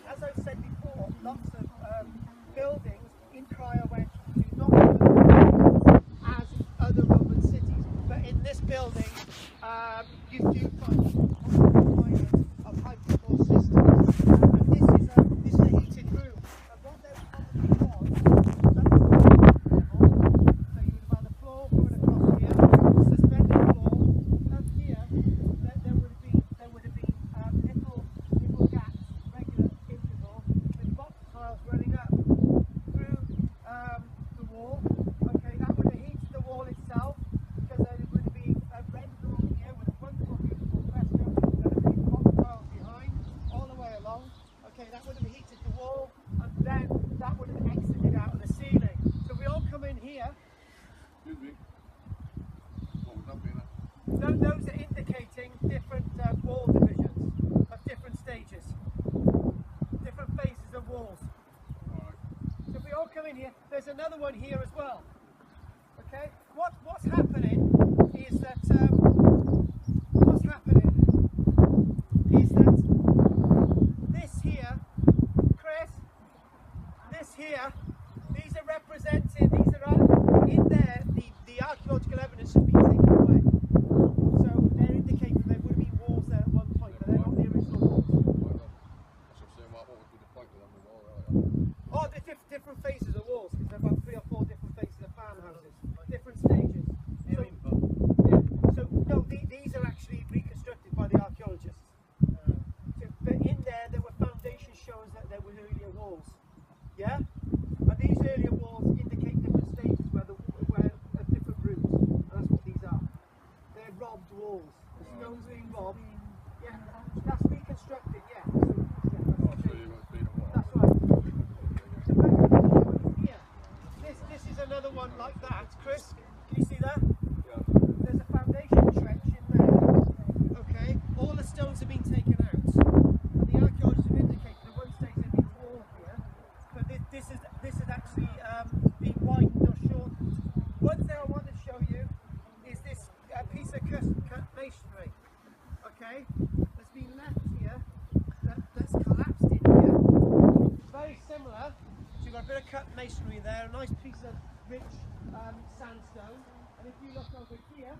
as I've said before, lots of buildings in Cryo-Edge do not look as other Roman cities, but in this building you do find of hydro systems, and this is a heated room. And what there probably was, so you would have had a floor going across here, suspended floor. Up here, there would have been little gaps, regular interval, with box tiles running up through the wall. Okay, that would have heated the wall itself, because there would have been a red room here with a wonderful, beautiful fresco, there would have been box tiles behind, all the way along. Okay, that would have heated the wall, and then that would have exited out of the ceiling. So we all come in here. Excuse me. What would that be then? Those are indicating different wall divisions of different stages, different phases of walls. Alright. So if we all come in here, there's another one here as well. Okay, what's happening is that this here, Chris, this here, these are represented. These are in there. The archaeological evidence has been taken away. So they're indicating there would have been walls there at one point, but they're not the original walls. That's what I'm saying, what would be the point of them with all that? Oh, the different phases of walls, because there are about 3 or 4 different phases of farmhouses, different stages. So, yeah, so no, these are actually reconstructed by the archaeologists. But in there were foundations showing that there were earlier walls. Yeah? And these earlier walls indicate different stages where different routes. And that's what these are. They're robbed walls. The stone's been robbed. Yeah, that's reconstructed, yeah. So, Oh, so you must be the what? that's right. So back here. This is another one like that. Chris, can you see that? Yeah. There's a foundation trench in there. Okay, all the stones have been taken out. And the archaeologists have indicated at one stage there'd been a wall here. But this is actually been widened or shortened. One thing I want to show you is this piece of cut masonry. Okay, that's been left here, that's collapsed in here. Very similar. So you've got a bit of cut masonry there, a nice piece of rich sandstone. And if you look over here,